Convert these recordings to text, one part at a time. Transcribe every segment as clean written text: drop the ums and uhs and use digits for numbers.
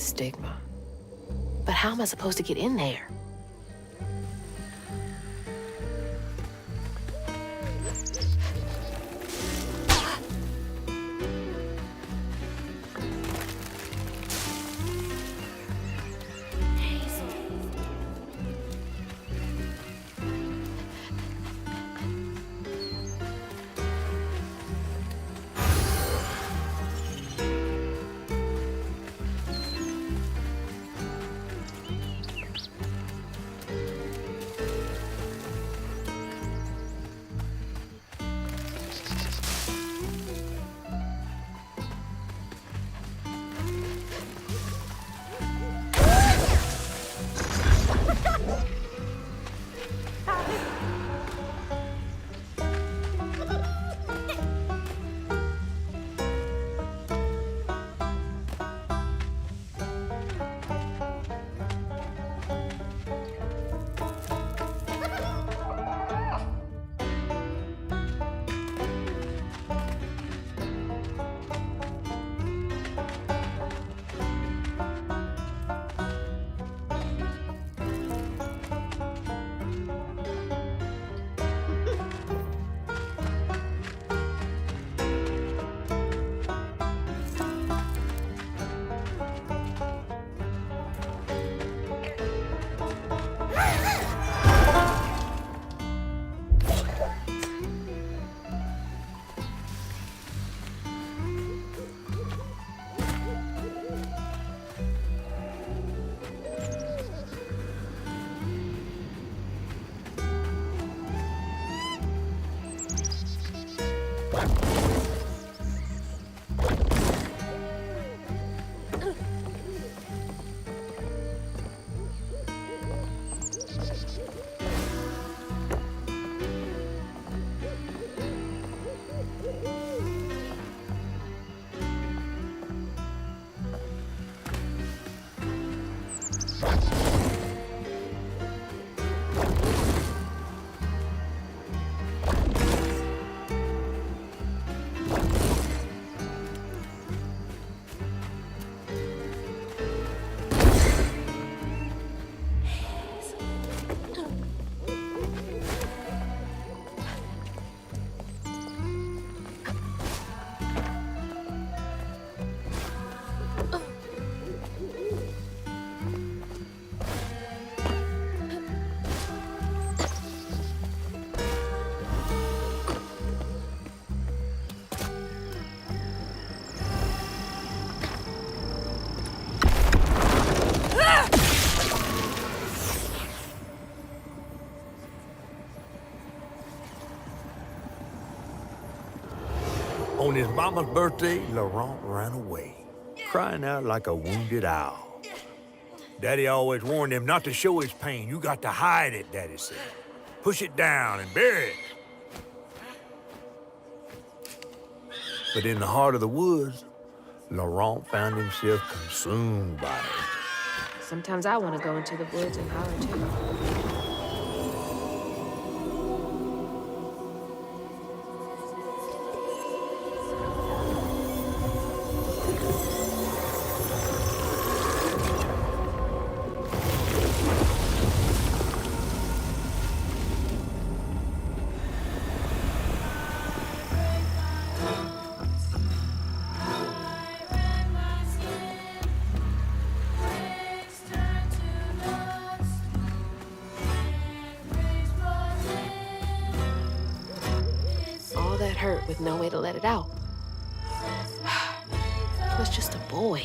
stigma. But how am I supposed to get in there? On his mama's birthday, Laurent ran away, crying out like a wounded owl. Daddy always warned him not to show his pain. You got to hide it, Daddy said. Push it down and bury it. But in the heart of the woods, Laurent found himself consumed by it. Sometimes I want to go into the woods and holler too. That hurt with no way to let it out. He was just a boy.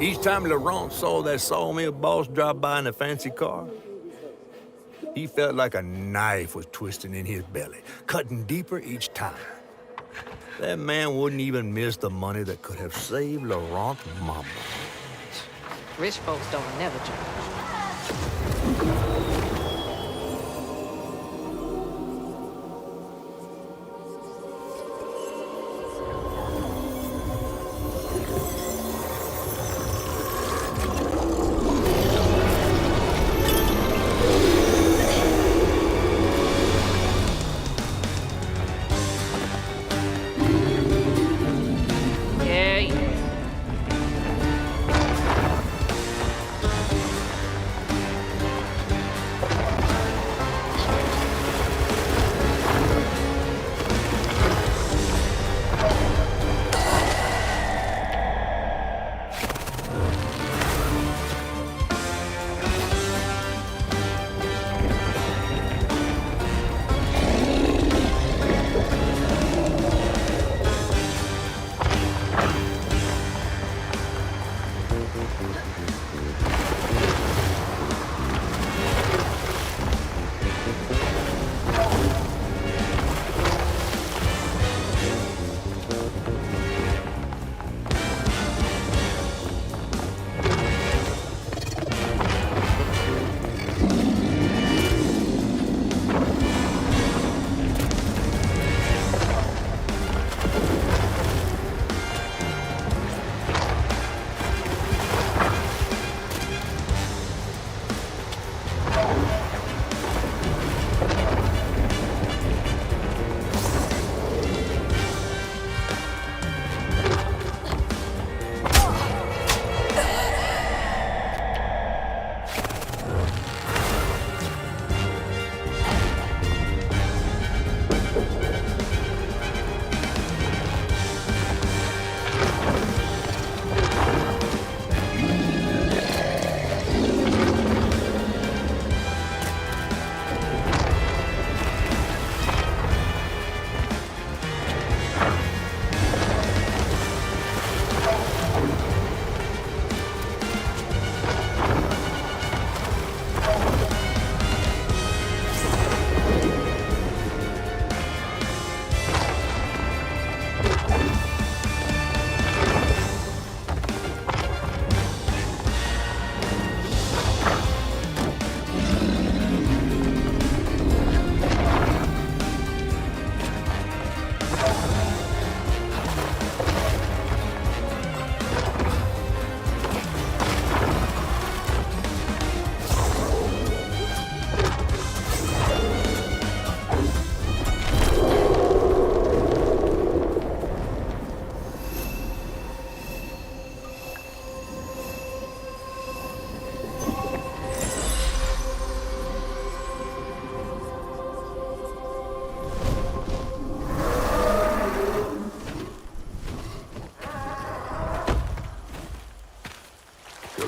Each time Laurent saw that sawmill boss drive by in a fancy car, he felt like a knife was twisting in his belly, cutting deeper each time. That man wouldn't even miss the money that could have saved Laurent's mama. Rich folks don't never change.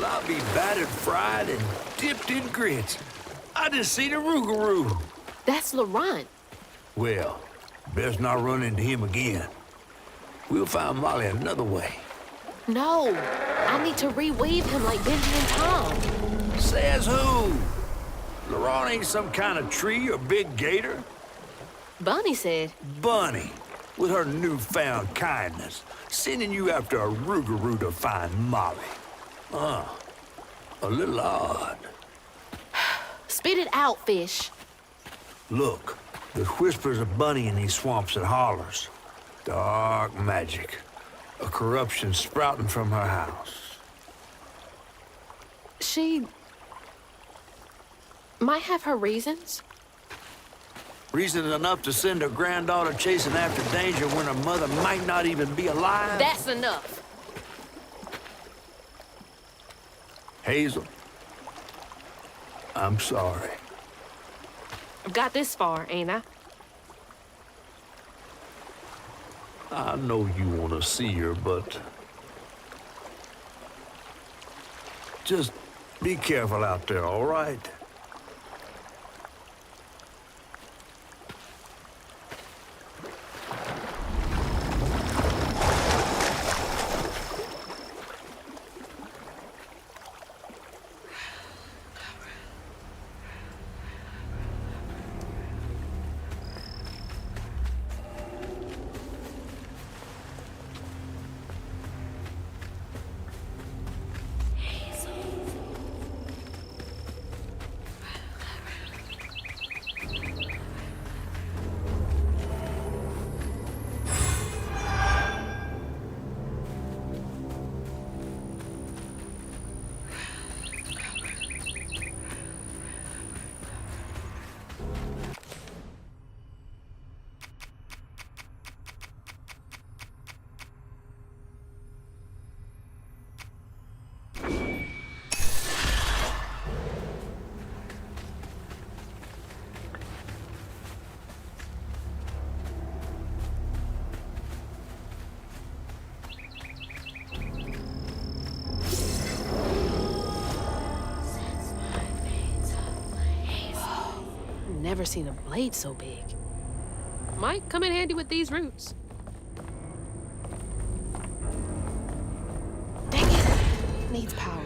I'll be battered, fried, and dipped in grits. I just seen a Rougarou. That's Laurent. Well, best not run into him again. We'll find Molly another way. No, I need to reweave him like Benji and Tom. Says who? Laurent ain't some kind of tree or big gator. Bunny said. Bunny, with her newfound kindness, sending you after a Rougarou to find Molly. A little odd. Spit it out, fish. Look, there's whispers of Bunny in these swamps and hollers. Dark magic. A corruption sprouting from her house. She might have her reasons. Reason enough to send her granddaughter chasing after danger when her mother might not even be alive? That's enough. Hazel, I'm sorry. I've got this far, ain't I? I know you want to see her, but just be careful out there, all right? never seen a blade so big. Might come in handy with these roots. Dang it! Needs power.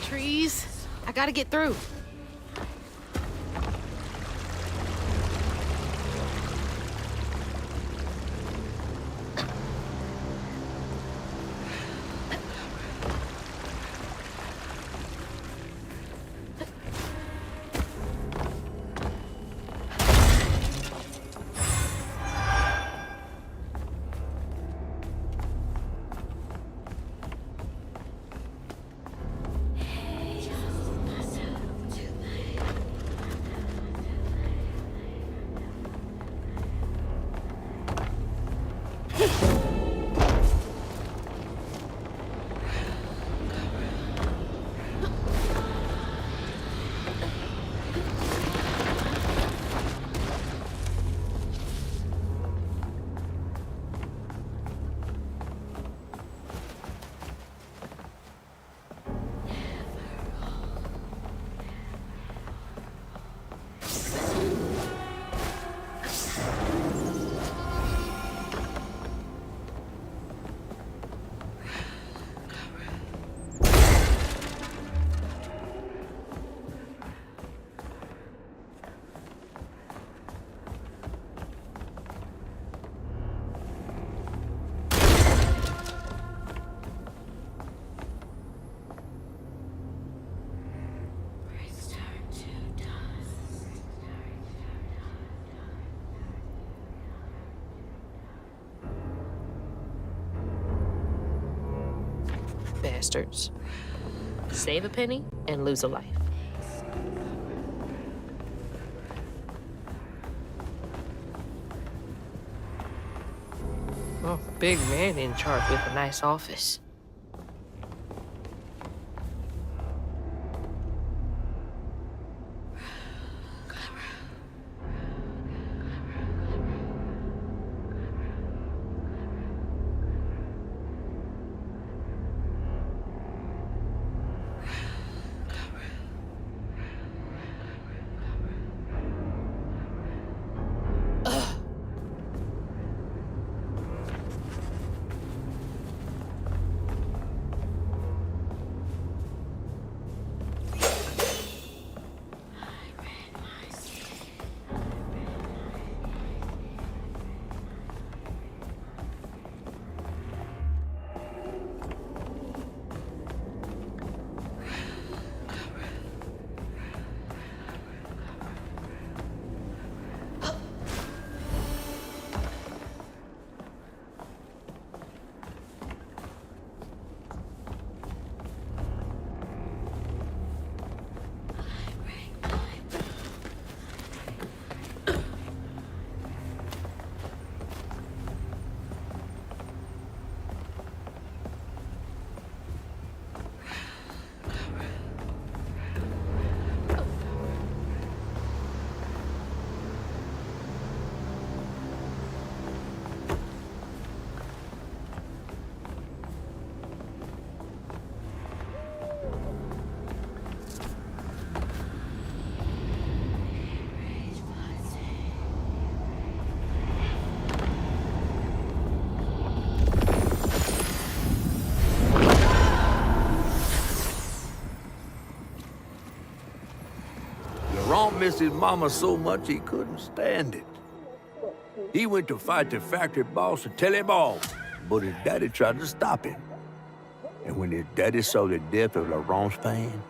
Trees. I gotta get through. Bastards. Save a penny and lose a life. Oh, big man in charge with a nice office. Laurent missed his mama so much he couldn't stand it. He went to fight the factory boss to tell him off, but his daddy tried to stop him. And when his daddy saw the death of Laurent's pain,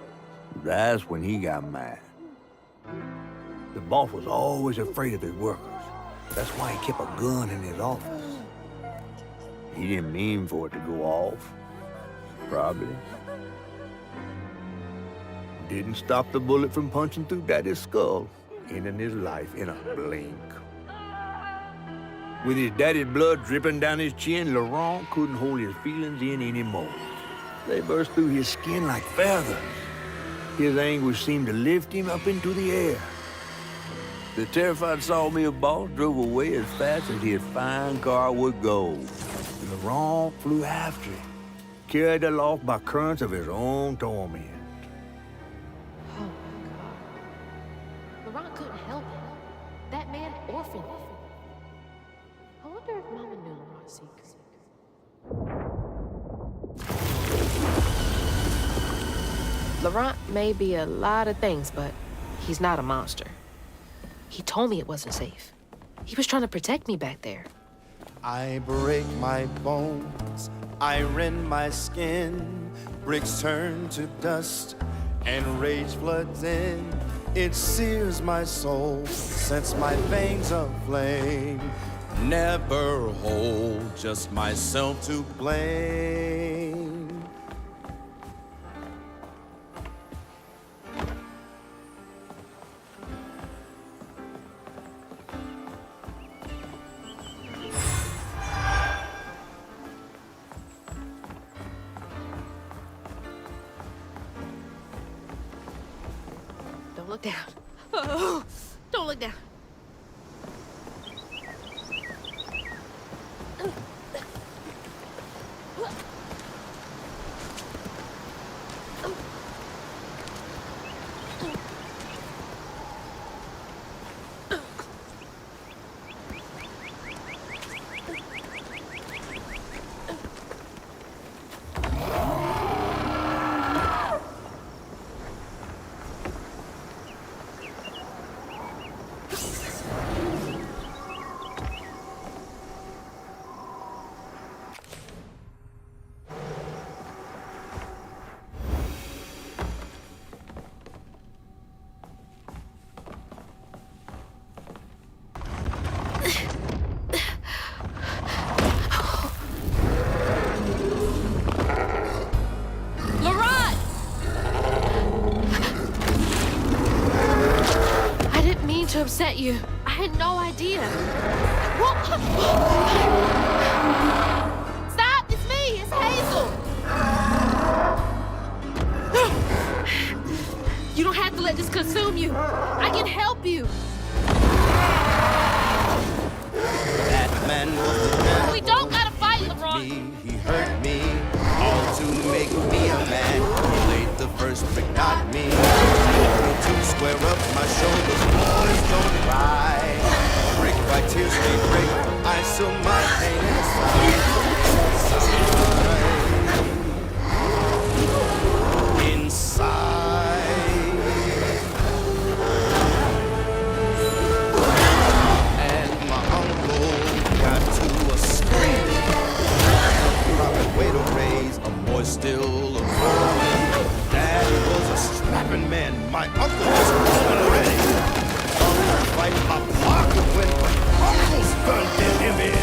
That's when he got mad. The boss was always afraid of his workers. That's why he kept a gun in his office. He didn't mean for it to go off. Probably. Didn't stop the bullet from punching through Daddy's skull, ending his life in a blink. With his daddy's blood dripping down his chin, Laurent couldn't hold his feelings in anymore. They burst through his skin like feathers. His anguish seemed to lift him up into the air. The terrified sawmill boss drove away as fast as his fine car would go. Laurent flew after it, carried aloft by currents of his own torment. Oh my God. Laurent couldn't help it. That man orphaned him. I wonder if Mama knew Laurent's secret. Laurent may be a lot of things, but he's not a monster. He told me it wasn't safe. He was trying to protect me back there. I break my bones, I rend my skin, bricks turn to dust, and rage floods in. It sears my soul, sets my veins aflame. Never hold, just myself to blame. Don't look down. Oh, don't look down. To upset you. I had no idea. Stop! It's me! It's Hazel! You don't have to let this consume you. I can help you. That man was the man. We don't gotta fight, LeBron. He hurt me, all to make me a man. He laid the first brick, not me. To square up my shoulders, boys don't cry. Brick by tears they break, I still my pain inside. Inside. And my uncle got to a scream. Probably way to raise a boy still a boy. Dad was a strapping man. My uncle was born already. Fight my pocket when my uncle's burned him in.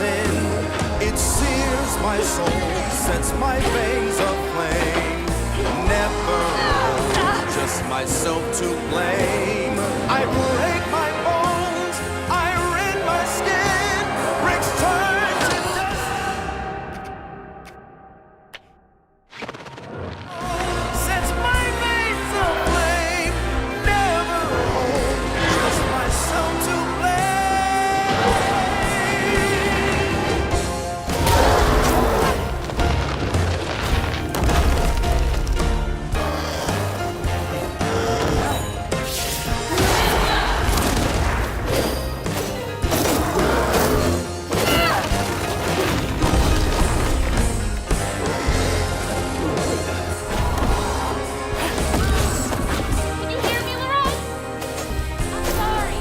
sin. It sears my soul, sets my veins aflame. Never alone, just myself to blame. I break my bones, I rend my skin. Bricks turn to dust. Sets my veins aflame. Never alone, just myself to blame. Can you hear me, Laurent? I'm sorry.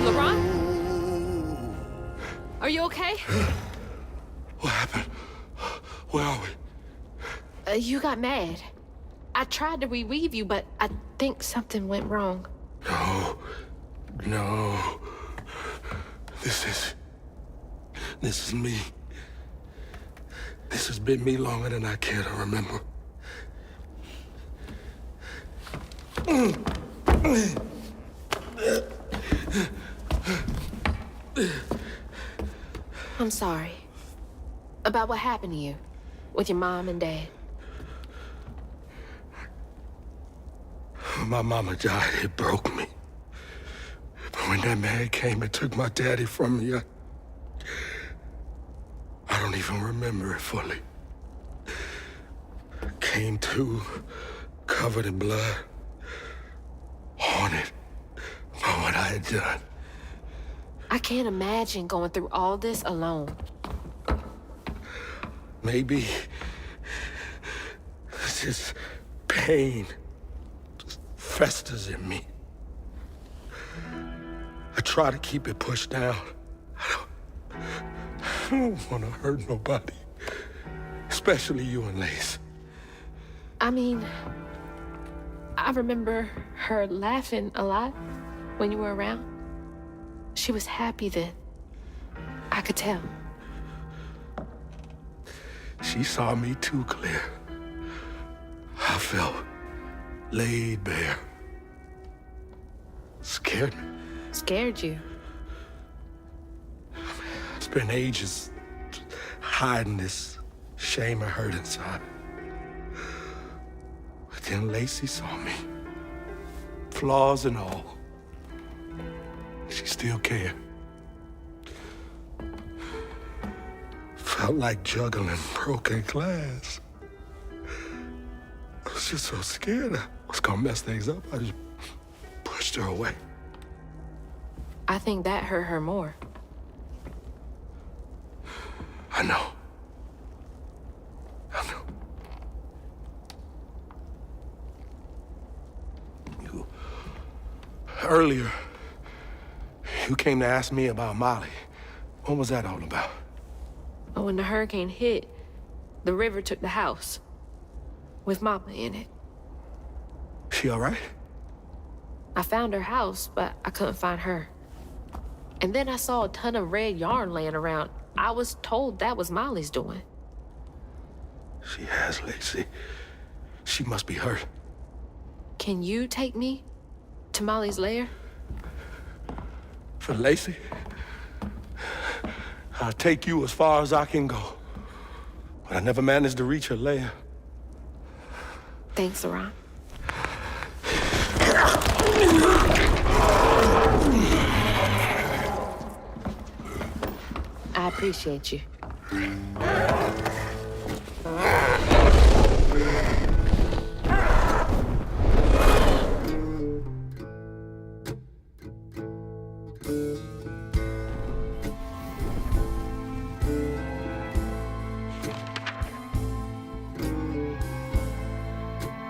Laurent? Are you okay? What happened? Where are we? You got mad. I tried to reweave you, but I think something went wrong. No. This is me. This has been me longer than I care to remember. I'm sorry. About what happened to you with your mom and dad. My mama died. It broke me. But when that man came and took my daddy from me, I don't even remember it fully. Came to, covered in blood, haunted by what I had done. I can't imagine going through all this alone. Maybe this pain just festers in me. I try to keep it pushed down. I don't want to hurt nobody, especially you and Lace. I mean, I remember her laughing a lot when you were around. She was happy then. I could tell. She saw me too clear. I felt laid bare. Scared me. Scared you? It's been ages hiding this shame and hurt inside. But then Lacey saw me. flaws and all, she still cared. Felt like juggling broken glass. I was just so scared I was gonna mess things up. I just pushed her away. I think that hurt her more. I know. I know. Earlier, you came to ask me about Molly. What was that all about? But when the hurricane hit, the river took the house with Mama in it. She all right? I found her house, but I couldn't find her. And then I saw a ton of red yarn laying around. I was told that was Molly's doing. She has, Lacey. She must be hurt. Can you take me to Molly's lair? For Lacey, I'll take you as far as I can go. But I never managed to reach her lair. Thanks, Laurent. I appreciate you.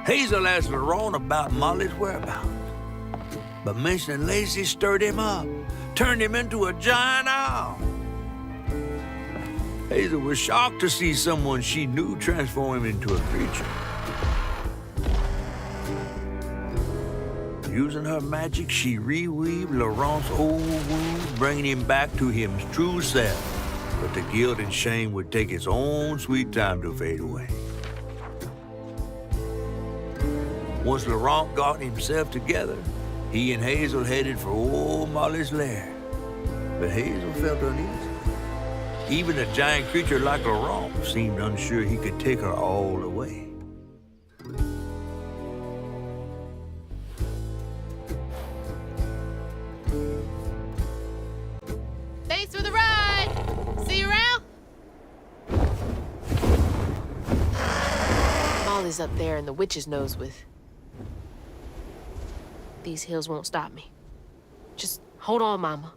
Hazel asked Laurent about Molly's whereabouts. But mentioning Lacey stirred him up, turned him into a giant owl. Hazel was shocked to see someone she knew transform him into a creature. Using her magic, she reweaved Laurent's old wounds, bringing him back to his true self. But the guilt and shame would take its own sweet time to fade away. Once Laurent got himself together, he and Hazel headed for old Molly's lair. But Hazel felt uneasy. Even a giant creature like Laurent seemed unsure he could take her all the way. Thanks for the ride! See you around? Molly's up there in the witch's nose with. These hills won't stop me. Just hold on, Mama.